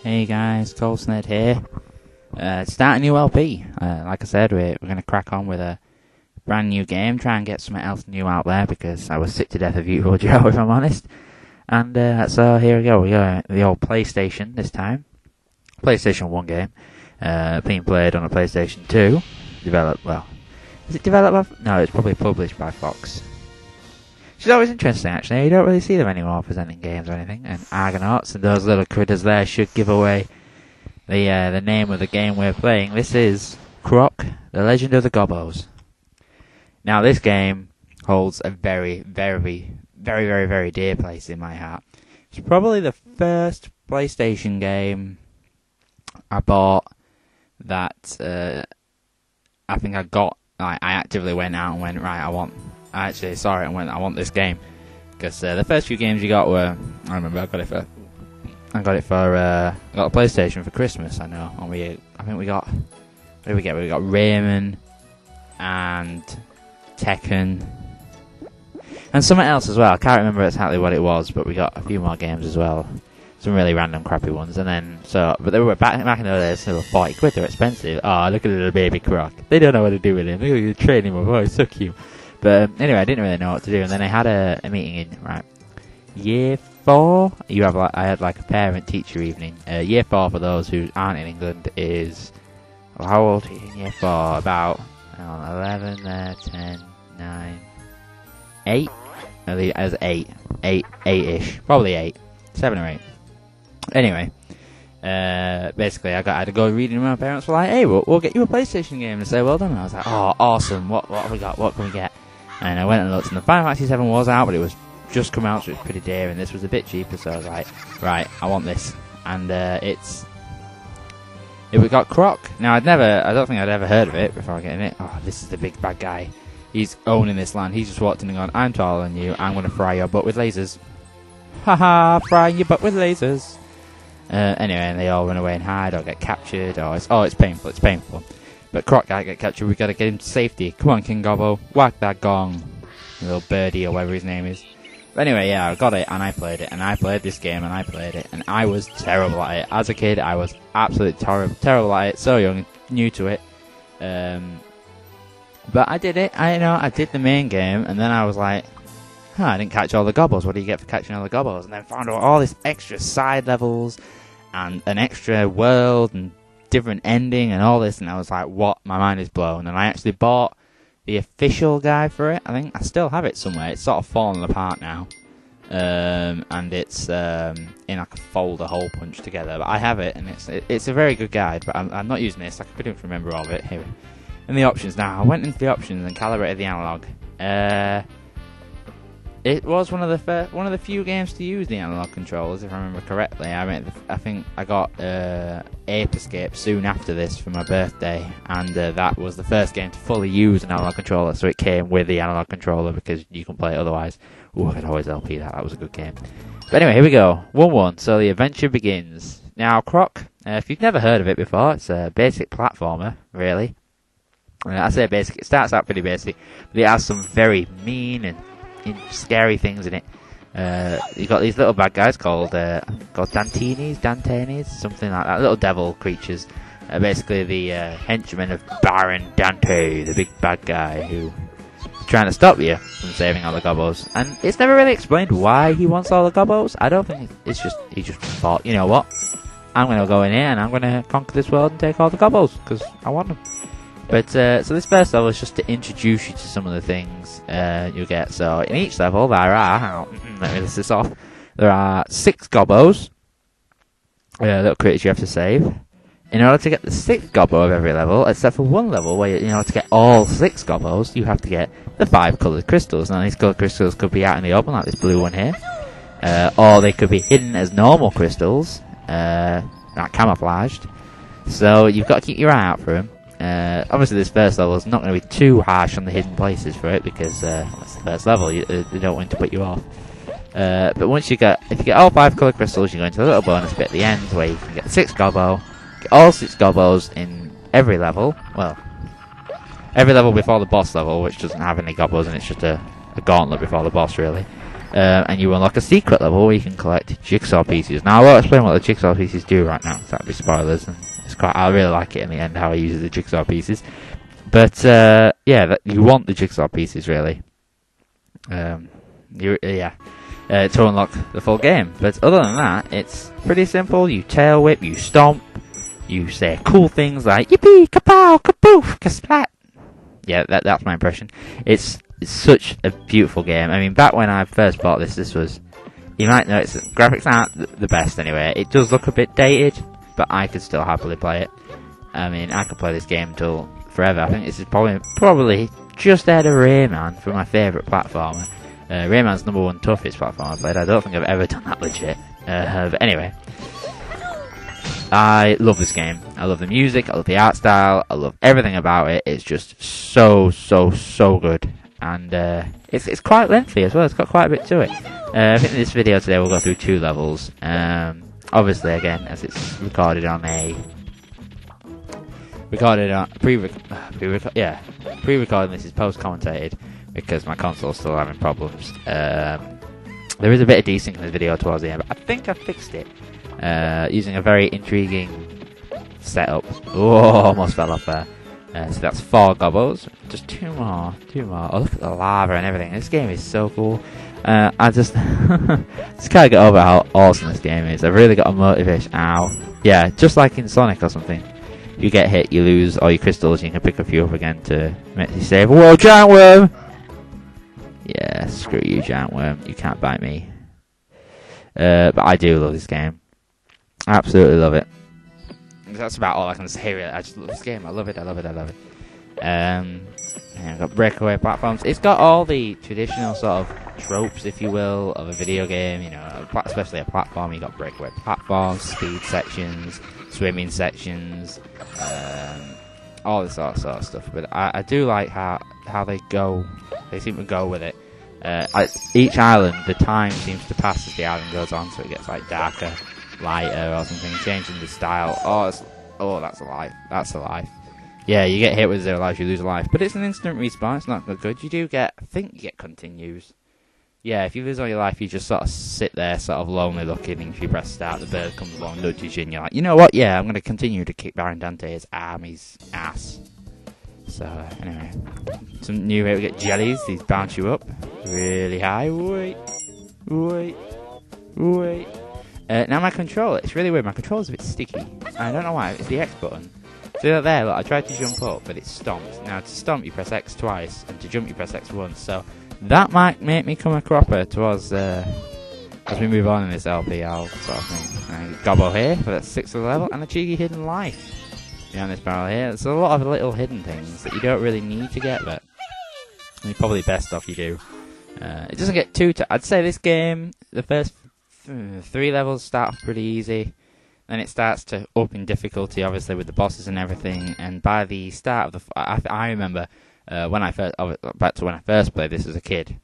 Hey guys, Ned here. Start a new LP. Like I said, we're going to crack on with a brand new game, try and get something else new out there because I was sick to death of Yu-Gi-Oh! Joe, if I'm honest. And so here we go. We got the old PlayStation this time. PlayStation 1 game. Being played on a PlayStation 2. Developed, well, is it developed by... No, it's probably published by Fox. Which is always interesting, actually. You don't really see them anymore presenting games or anything. And Argonauts and those little critters there should give away the name of the game we're playing. This is Croc, The Legend of the Gobos. Now, this game holds a very, very, very, very, very dear place in my heart. It's probably the first PlayStation game I bought that I think I got. I actively went out and went, right, I actually saw it and went, I want this game. Because the first few games you got were, I remember I got a PlayStation for Christmas, I know. And I think we got, what did we get? We got Rayman and Tekken and something else as well. I can't remember exactly what it was, but we got a few more games as well. Some really random crappy ones. And then, but they were back in those days, they were 40 quid, they're expensive. Oh, look at the little baby Croc. They don't know what to do with him. Look at you training him, oh, he's so cute. But anyway, I didn't really know what to do, and then I had a meeting in year 4. I had like a parent-teacher evening. Year 4, for those who aren't in England, is, well, how old are you in year 4? About 11, 10, 9, 8. I was 8-ish, probably 8, 7 or 8. Anyway, basically I had to go reading, and my parents were like, "Hey, we'll get you a PlayStation game to say well done." And I was like, "Oh, awesome! What have we got? What can we get?" And I went and looked, and the Final Fantasy 7 was out, but it was just come out, so it was pretty dear, and this was a bit cheaper, so I was like, right, I want this. And we got Croc. Now, I don't think I'd ever heard of it before getting it. Oh, this is the big bad guy. He's owning this land. He's just walked in and gone, "I'm taller than you, I'm going to fry your butt with lasers." Haha, frying your butt with lasers. Anyway, and they all run away and hide or get captured. It's painful. But Croc can't get captured, we've got to get him to safety. Come on, King Gobbo, whack that gong. Little birdie or whatever his name is. But anyway, yeah, I got it and I played it, and I played this game and I played it, and I was terrible at it. As a kid, I was absolutely terrible at it, so young, new to it. But I did it, I did the main game, and then I was like, I didn't catch all the Gobos. What do you get for catching all the Gobos? And then found out all this extra side levels and an extra world and different ending and all this. And I was like, what? My mind is blown. And I actually bought the official guide for it. I think I still have it somewhere. It's sort of fallen apart now. And it's in like a folder hole punched together. But I have it, and it's a very good guide. But I'm not using this. I couldn't remember all of it. Here. In the options now. I went into the options and calibrated the analog. It was one of the few games to use the analog controllers, if I remember correctly. I think I got Ape Escape soon after this for my birthday, and that was the first game to fully use an analog controller. So it came with the analog controller because you can play it otherwise. Ooh, I could always LP that. That was a good game. But anyway, here we go. 1-1. So the adventure begins. Now, Croc. If you've never heard of it before, it's a basic platformer, really. I say basic. It starts out pretty basic, but it has some very mean and scary things in it. You got these little bad guys called Dantenes, something like that. Little devil creatures. Basically the henchmen of Baron Dante, the big bad guy who is trying to stop you from saving all the Gobos. And it's never really explained why he wants all the Gobos. I don't think he just thought, you know what? I'm going to go in here and I'm going to conquer this world and take all the Gobos because I want them. But, so this first level is just to introduce you to some of the things you get. So, in each level, there are, let me list this off, there are 6 Gobos, little creatures you have to save. In order to get the 6th Gobbo of every level, except for one level where, in order to get all 6 Gobos, you have to get the 5 coloured crystals. Now, these coloured crystals could be out in the open, like this blue one here, or they could be hidden as normal crystals, like camouflaged. So, you've got to keep your eye out for them. Obviously this first level is not going to be too harsh on the hidden places for it because that's the first level, they don't want to put you off. But if you get all 5 coloured crystals, you go into a little bonus bit at the end where you can get 6 Gobbo, get all 6 Gobbos in every level, well, every level before the boss level, which doesn't have any Gobbos and it's just a gauntlet before the boss really. and you unlock a secret level where you can collect jigsaw pieces. Now I won't explain what the jigsaw pieces do right now, because that'd be spoilers, and I really like it in the end how I use the jigsaw pieces. But yeah, you want the jigsaw pieces really. To unlock the full game. But other than that, it's pretty simple. You tail whip, you stomp, you say cool things like yippee, kapow, kaboof, kasplat. Yeah, that's my impression. It's such a beautiful game. I mean, back when I first bought this was, you might notice that graphics aren't the best anyway. It does look a bit dated, but I could still happily play it. I mean, I could play this game until forever. I think this is probably just ahead of Rayman for my favourite platformer. Rayman's #1 toughest platform I've played. I don't think I've ever done that legit. But anyway, I love this game. I love the music, I love the art style, I love everything about it. It's just so good. And it's quite lengthy as well. It's got quite a bit to it. I think in this video today we'll go through 2 levels. Obviously, again, as it's recorded on pre-recording. This is post-commentated because my console's still having problems. There is a bit of desync in this video towards the end, but I think I fixed it using a very intriguing setup. Oh, almost fell off there. So that's 4 gobbles. Just 2 more. Oh, look at the lava and everything. This game is so cool. I just can't get over how awesome this game is. I've really got a motivation. Ow. Yeah, just like in Sonic or something. You get hit, you lose all your crystals, you can pick a few up again to make you save. Whoa, giant worm! Yeah, screw you, giant worm. You can't bite me. But I do love this game. I absolutely love it. That's about all I can say, really. I just love this game. I love it. And I've got breakaway platforms. It's got all the traditional sort of tropes, if you will, of a video game. You know, especially a platform. You got breakaway platforms, speed sections, swimming sections, all this sort of stuff. But I do like how they seem to go with it. Each island, the time seems to pass as the island goes on, so it gets like darker, lighter or something, changing the style. Oh, that's a life. Yeah, you get hit with 0 life, you lose a life. But it's an instant respawn, it's not good. You do get, I think you get continues. Yeah, if you lose all your life, you just sort of sit there, sort of lonely looking, and if you press start, the bird comes along, nudges you, and you're like, you know what, yeah, I'm going to continue to kick Baron Dante's army's ass. So, anyway, some new way we get jellies, these bounce you up really high. Wait. Now my controller, it's really weird, my controller's a bit sticky. I don't know why, it's the X button. See that there, look, I tried to jump up, but it stomps. Now to stomp you press X twice, and to jump you press X once, so that might make me come a cropper towards, as we move on in this LP, I'll sort of think. Gobbo here, for that 6th level, and a cheeky hidden life behind this barrel here. There's a lot of little hidden things that you don't really need to get, but you're probably best off you do. It doesn't get too I'd say this game, the first 3 levels start off pretty easy. Then it starts to up in difficulty, obviously, with the bosses and everything. And by the start of I remember when I first played this as a kid.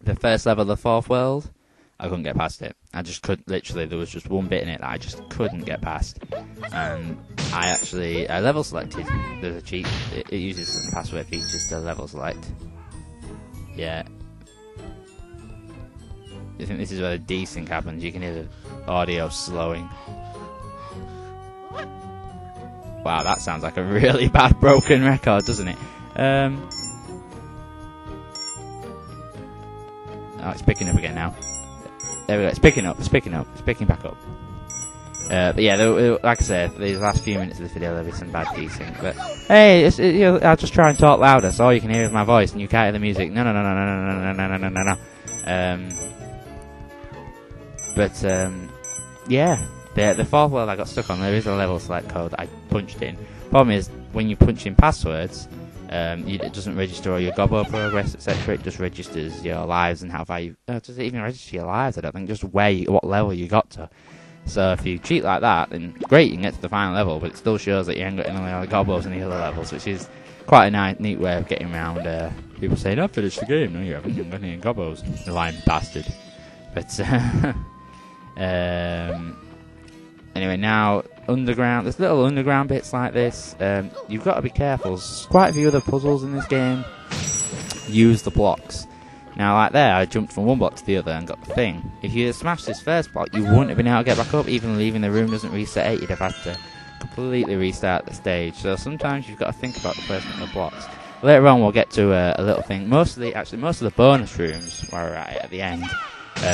The first level of the 4th world, I couldn't get past it. I just couldn't. Literally, there was just one bit in it that I just couldn't get past. And I level selected. There's a cheat. It uses some password features to level select. Yeah. I think this is where the desync happens. You can hear the audio slowing. Wow, that sounds like a really bad broken record, doesn't it? Oh, it's picking up again now. There we go. It's picking up. It's picking back up. But yeah, like I said, for these last few minutes of this video, there'll be some bad desync. But hey, I'll just try and talk louder, so all you can hear is my voice, and you can't hear the music. No. Yeah, the 4th world I got stuck on, there is a level select code I punched in. Problem is, when you punch in passwords, it doesn't register all your gobbo progress, etc. It just registers your lives and how far you... does it even register your lives, I don't think, just what level you got to. So if you cheat like that, then great, you can get to the final level, but it still shows that you ain't got any other gobbos in the other levels, which is quite a neat way of getting around people saying, I've finished the game. No, you haven't, you've got any gobbos. You lying bastard. But... anyway, now underground. There's little underground bits like this. You've got to be careful. There's quite a few other puzzles in this game. Use the blocks. Now, like there, I jumped from one block to the other and got the thing. If you had smashed this first block, you wouldn't have been able to get back up. Even leaving the room doesn't reset it. You'd have had to completely restart the stage. So sometimes you've got to think about the placement of blocks. Later on, we'll get to a little thing. Most of the bonus rooms, where we're at the end,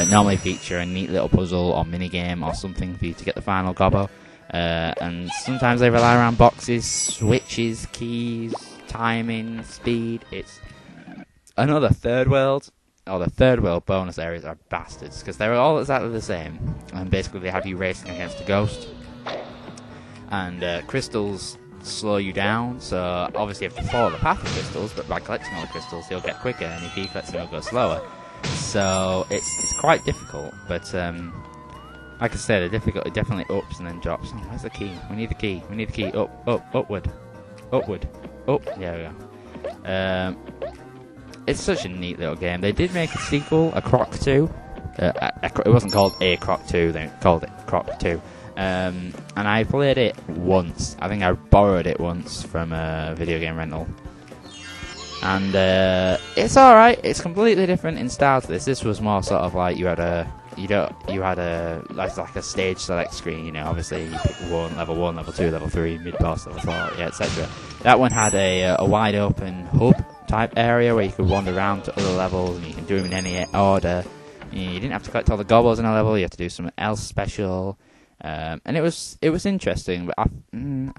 normally feature a neat little puzzle or mini game or something for you to get the final gobbo. And sometimes they rely around boxes, switches, keys, timing, speed. It's another third world. Oh, the third world bonus areas are bastards, because they're all exactly the same. And basically they have you racing against a ghost. And crystals slow you down, so obviously you have to follow the path of crystals, but by collecting all the crystals you'll get quicker, and if you collect them you'll go slower. So it's quite difficult, but like I said, the difficulty definitely ups and then drops. Oh, where's the key? We need the key. We need the key. Upward. There we go. It's such a neat little game. They did make a sequel, a Croc 2. It wasn't called a Croc 2, they called it Croc 2. And I played it once. I think I borrowed it once from a video game rental. And it's alright. It's completely different in style to this. This was more sort of like you had a like a stage select screen, you know, obviously you pick level 1, level 2, level 3, mid-boss, level 4, yeah, etc. That one had a wide open hub type area where you could wander around to other levels, and you can do them in any order. You didn't have to collect all the gobbles in a level, you had to do something else special. And it was interesting, but I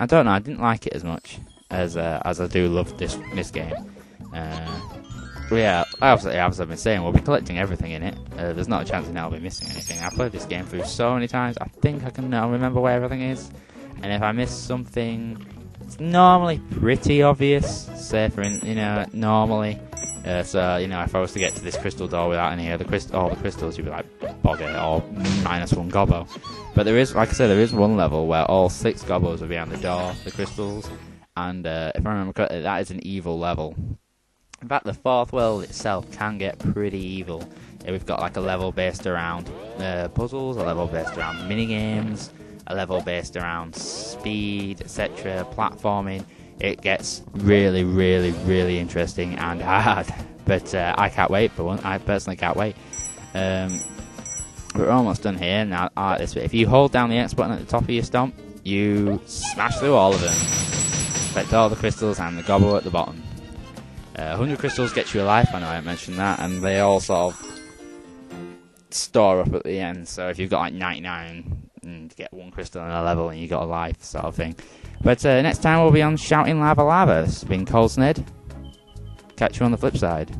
don't know, I didn't like it as much as I do love this game. But yeah, as I've been saying, we'll be collecting everything in it. There's not a chance in hell I'll be missing anything. I've played this game through so many times, I think I can now remember where everything is. And if I miss something, it's normally pretty obvious, say for, normally. So, if I was to get to this crystal door without any of all the crystals, you'd be like, bogger, or -1 gobbo. But there is, like I said, there is one level where all 6 gobbos are behind the door, the crystals, and if I remember correctly, that is an evil level. In fact, the 4th world itself can get pretty evil. We've got like a level based around puzzles, a level based around mini-games, a level based around speed, etc., platforming. It gets really, really, really interesting and hard. But I can't wait for one. I personally can't wait. We're almost done here. Now, I like this bit. If you hold down the X button at the top of your stomp, you smash through all of them. Collect all the crystals and the gobble at the bottom. 100 crystals gets you a life, I know I mentioned that, and they all sort of store up at the end, so if you've got like 99, you get 1 crystal in a level and you got a life, sort of thing. But next time we'll be on Shouting Lava Lava. This has been Cold Sned. Catch you on the flip side.